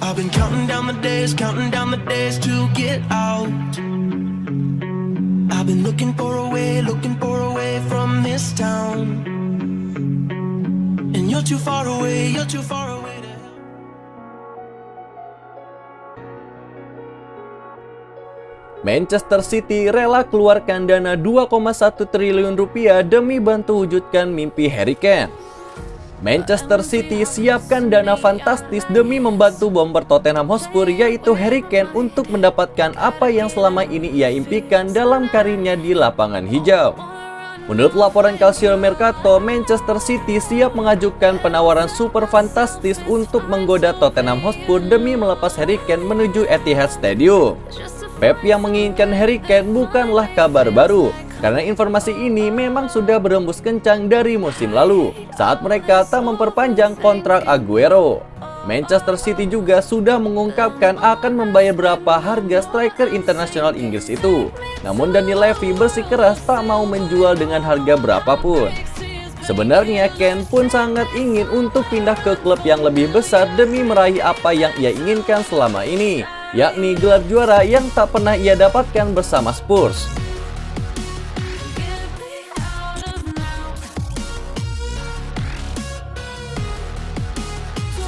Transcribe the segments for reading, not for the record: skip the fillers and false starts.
I've been counting down the days to get out. I've been looking for a way from this town. And you're too far away to Manchester City rela keluarkan dana 2,1 triliun rupiah demi bantu wujudkan mimpi Harry Kane. Manchester City siapkan dana fantastis demi membantu bomber Tottenham Hotspur yaitu Harry Kane untuk mendapatkan apa yang selama ini ia impikan dalam karirnya di lapangan hijau. Menurut laporan Calcio Mercato, Manchester City siap mengajukan penawaran super fantastis untuk menggoda Tottenham Hotspur demi melepas Harry Kane menuju Etihad Stadium. Pep yang menginginkan Harry Kane bukanlah kabar baru, karena informasi ini memang sudah berembus kencang dari musim lalu, saat mereka tak memperpanjang kontrak Aguero. Manchester City juga sudah mengungkapkan akan membayar berapa harga striker internasional Inggris itu. Namun Daniel Levy bersikeras tak mau menjual dengan harga berapapun. Sebenarnya Kane pun sangat ingin untuk pindah ke klub yang lebih besar demi meraih apa yang ia inginkan selama ini, yakni gelar juara yang tak pernah ia dapatkan bersama Spurs.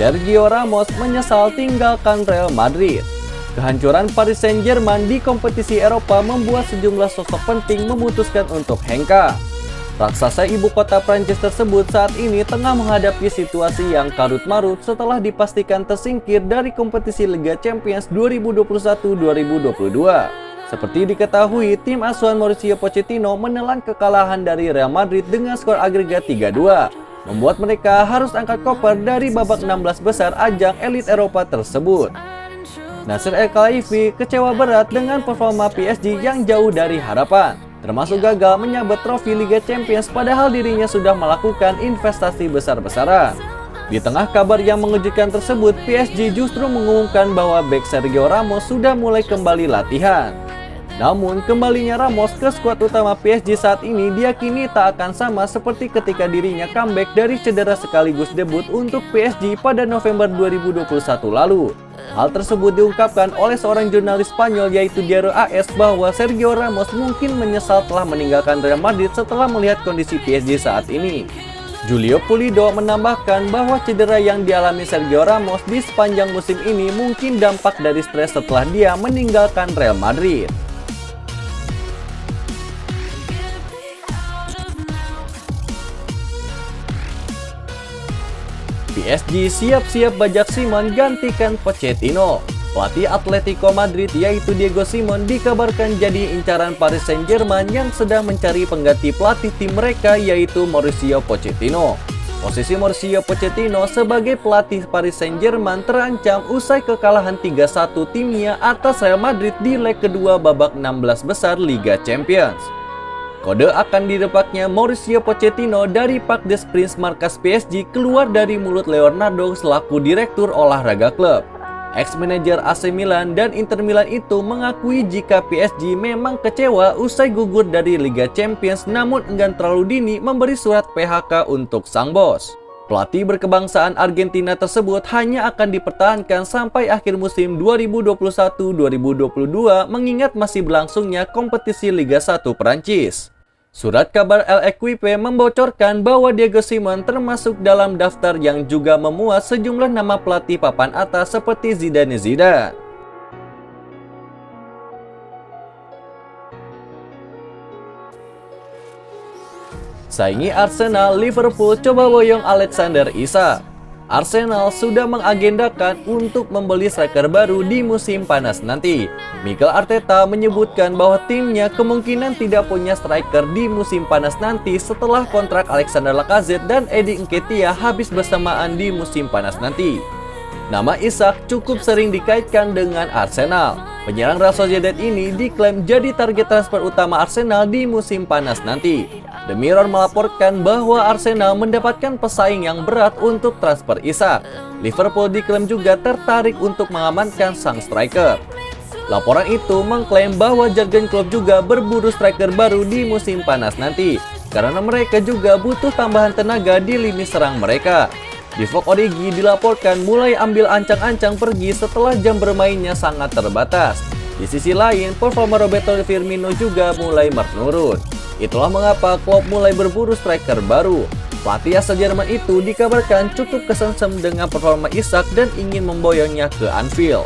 Sergio Ramos menyesal tinggalkan Real Madrid. Kehancuran Paris Saint-Germain di kompetisi Eropa membuat sejumlah sosok penting memutuskan untuk hengkang. Raksasa ibu kota Prancis tersebut saat ini tengah menghadapi situasi yang karut-marut setelah dipastikan tersingkir dari kompetisi Liga Champions 2021-2022. Seperti diketahui, tim asuhan Mauricio Pochettino menelan kekalahan dari Real Madrid dengan skor agregat 3-2. Membuat mereka harus angkat koper dari babak 16 besar ajang elit Eropa tersebut. Nasser El-Khelaifi kecewa berat dengan performa PSG yang jauh dari harapan, termasuk gagal menyabet trofi Liga Champions padahal dirinya sudah melakukan investasi besar-besaran. Di tengah kabar yang mengejutkan tersebut, PSG justru mengumumkan bahwa bek Sergio Ramos sudah mulai kembali latihan. Namun, kembalinya Ramos ke skuad utama PSG saat ini diyakini tak akan sama seperti ketika dirinya comeback dari cedera sekaligus debut untuk PSG pada November 2021 lalu. Hal tersebut diungkapkan oleh seorang jurnalis Spanyol yaitu Diario AS bahwa Sergio Ramos mungkin menyesal telah meninggalkan Real Madrid setelah melihat kondisi PSG saat ini. Julio Pulido menambahkan bahwa cedera yang dialami Sergio Ramos di sepanjang musim ini mungkin dampak dari stres setelah dia meninggalkan Real Madrid. PSG siap-siap bajak Simon gantikan Pochettino. Pelatih Atletico Madrid yaitu Diego Simon dikabarkan jadi incaran Paris Saint-Germain yang sedang mencari pengganti pelatih tim mereka yaitu Mauricio Pochettino. Posisi Mauricio Pochettino sebagai pelatih Paris Saint-Germain terancam usai kekalahan 3-1 timnya atas Real Madrid di leg kedua babak 16 besar Liga Champions. Kode akan didapatnya Mauricio Pochettino dari Parc des Princes markas PSG keluar dari mulut Leonardo selaku direktur olahraga klub. Ex-manajer AC Milan dan Inter Milan itu mengakui jika PSG memang kecewa usai gugur dari Liga Champions namun enggan terlalu dini memberi surat PHK untuk sang bos. Pelatih berkebangsaan Argentina tersebut hanya akan dipertahankan sampai akhir musim 2021-2022 mengingat masih berlangsungnya kompetisi Liga 1 Perancis. Surat kabar L'Equipe membocorkan bahwa Diego Simon termasuk dalam daftar yang juga memuat sejumlah nama pelatih papan atas seperti Zidane Zidane. Saingi Arsenal, Liverpool coba boyong Alexander Isak. Arsenal sudah mengagendakan untuk membeli striker baru di musim panas nanti. Mikel Arteta menyebutkan bahwa timnya kemungkinan tidak punya striker di musim panas nanti setelah kontrak Alexander Lacazette dan Eddie Nketiah habis bersamaan di musim panas nanti. Nama Isak cukup sering dikaitkan dengan Arsenal. Penyerang Real Sociedad ini diklaim jadi target transfer utama Arsenal di musim panas nanti. The Mirror melaporkan bahwa Arsenal mendapatkan pesaing yang berat untuk transfer Isak. Liverpool diklaim juga tertarik untuk mengamankan sang striker. Laporan itu mengklaim bahwa Jurgen Klopp juga berburu striker baru di musim panas nanti, karena mereka juga butuh tambahan tenaga di lini serang mereka. Divock Origi dilaporkan mulai ambil ancang-ancang pergi setelah jam bermainnya sangat terbatas. Di sisi lain, performa Roberto Firmino juga mulai menurun. Itulah mengapa Klopp mulai berburu striker baru. Pelatih asal Jerman itu dikabarkan cukup kesengsem dengan performa Isak dan ingin memboyongnya ke Anfield.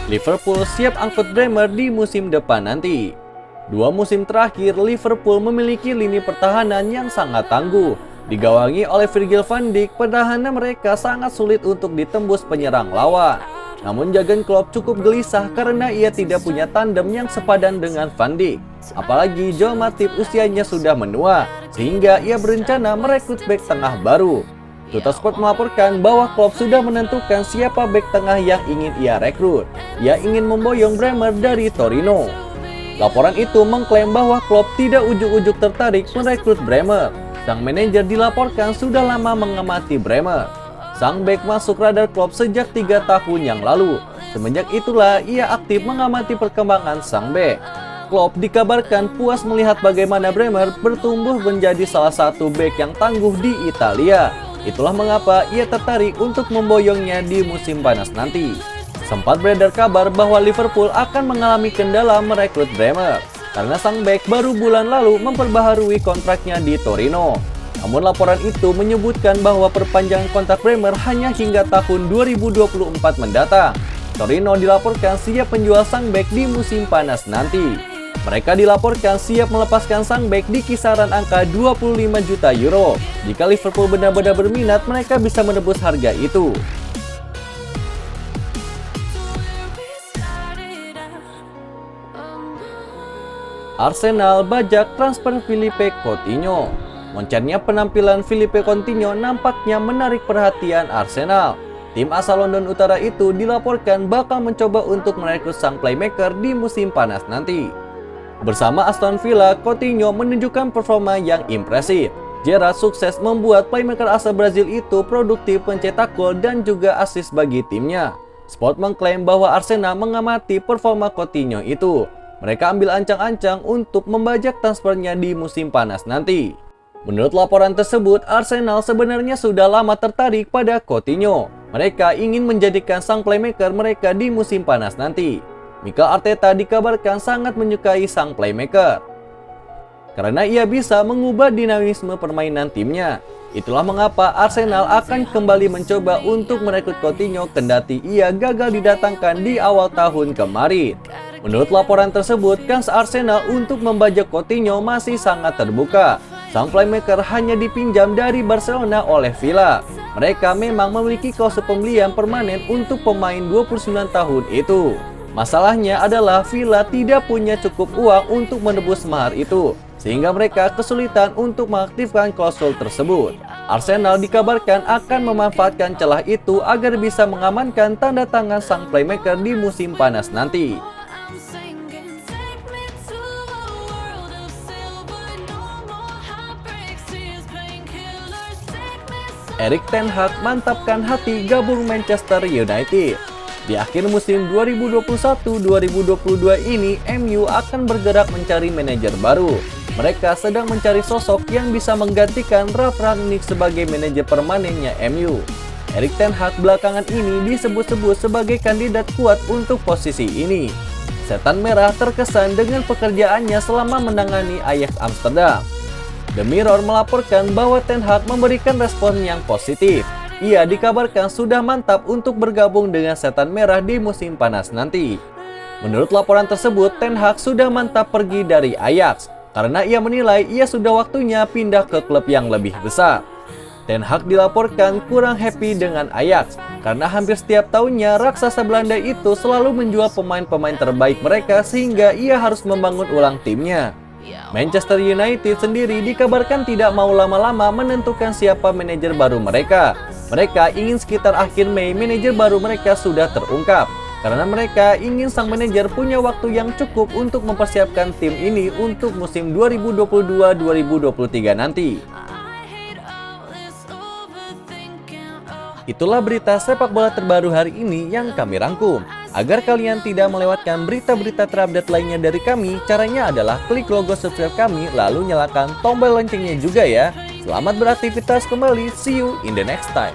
Liverpool siap angkut Bremer di musim depan nanti. 2 musim terakhir, Liverpool memiliki lini pertahanan yang sangat tangguh. Digawangi oleh Virgil van Dijk, pertahanan mereka sangat sulit untuk ditembus penyerang lawan. Namun Jurgen Klopp cukup gelisah karena ia tidak punya tandem yang sepadan dengan Van Dijk. Apalagi Joel Matip usianya sudah menua, sehingga ia berencana merekrut bek tengah baru. Tuttosport melaporkan bahwa Klopp sudah menentukan siapa bek tengah yang ingin ia rekrut. Ia ingin memboyong Bremer dari Torino. Laporan itu mengklaim bahwa Klopp tidak ujuk-ujuk tertarik merekrut Bremer. Sang manajer dilaporkan sudah lama mengamati Bremer. Sang bek masuk radar Klopp sejak 3 tahun yang lalu. Semenjak itulah ia aktif mengamati perkembangan sang bek. Klopp dikabarkan puas melihat bagaimana Bremer bertumbuh menjadi salah satu bek yang tangguh di Italia. Itulah mengapa ia tertarik untuk memboyongnya di musim panas nanti. Sempat beredar kabar bahwa Liverpool akan mengalami kendala merekrut Bremer karena sang bek baru bulan lalu memperbaharui kontraknya di Torino. Namun laporan itu menyebutkan bahwa perpanjangan kontrak Bremer hanya hingga tahun 2024 mendatang. Torino dilaporkan siap menjual sang bek di musim panas nanti. Mereka dilaporkan siap melepaskan sang bek di kisaran angka 25 juta euro. Jika Liverpool benar-benar berminat, mereka bisa menebus harga itu. Arsenal bajak transfer Philippe Coutinho. Moncernya penampilan Philippe Coutinho nampaknya menarik perhatian Arsenal. Tim asal London Utara itu dilaporkan bakal mencoba untuk merekrut sang playmaker di musim panas nanti. Bersama Aston Villa, Coutinho menunjukkan performa yang impresif. Gerrard sukses membuat playmaker asal Brazil itu produktif mencetak gol dan juga assist bagi timnya. Sport mengklaim bahwa Arsenal mengamati performa Coutinho itu. Mereka ambil ancang-ancang untuk membajak transfernya di musim panas nanti. Menurut laporan tersebut, Arsenal sebenarnya sudah lama tertarik pada Coutinho. Mereka ingin menjadikan sang playmaker mereka di musim panas nanti. Mikel Arteta dikabarkan sangat menyukai sang playmaker karena ia bisa mengubah dinamisme permainan timnya. Itulah mengapa Arsenal akan kembali mencoba untuk merekrut Coutinho kendati ia gagal didatangkan di awal tahun kemarin. Menurut laporan tersebut, kans Arsenal untuk membajak Coutinho masih sangat terbuka. Sang playmaker hanya dipinjam dari Barcelona oleh Villa. Mereka memang memiliki klausul pembelian permanen untuk pemain 29 tahun itu. Masalahnya adalah Villa tidak punya cukup uang untuk menebus mahar itu, sehingga mereka kesulitan untuk mengaktifkan klausul tersebut. Arsenal dikabarkan akan memanfaatkan celah itu agar bisa mengamankan tanda tangan sang playmaker di musim panas nanti. Erik ten Hag mantapkan hati gabung Manchester United. Di akhir musim 2021-2022 ini, MU akan bergerak mencari manajer baru. Mereka sedang mencari sosok yang bisa menggantikan Ralf Rangnick sebagai manajer permanennya MU. Erik ten Hag belakangan ini disebut-sebut sebagai kandidat kuat untuk posisi ini. Setan Merah terkesan dengan pekerjaannya selama menangani Ajax Amsterdam. The Mirror melaporkan bahwa Ten Hag memberikan respon yang positif. Ia dikabarkan sudah mantap untuk bergabung dengan Setan Merah di musim panas nanti. Menurut laporan tersebut, Ten Hag sudah mantap pergi dari Ajax karena ia menilai ia sudah waktunya pindah ke klub yang lebih besar. Ten Hag dilaporkan kurang happy dengan Ajax karena hampir setiap tahunnya raksasa Belanda itu selalu menjual pemain-pemain terbaik mereka sehingga ia harus membangun ulang timnya. Manchester United sendiri dikabarkan tidak mau lama-lama menentukan siapa manajer baru mereka. Mereka ingin sekitar akhir Mei manajer baru mereka sudah terungkap karena mereka ingin sang manajer punya waktu yang cukup untuk mempersiapkan tim ini untuk musim 2022-2023 nanti. Itulah berita sepak bola terbaru hari ini yang kami rangkum. Agar kalian tidak melewatkan berita-berita terupdate lainnya dari kami, caranya adalah klik logo subscribe kami lalu nyalakan tombol loncengnya juga ya. Selamat beraktivitas kembali, see you in the next time.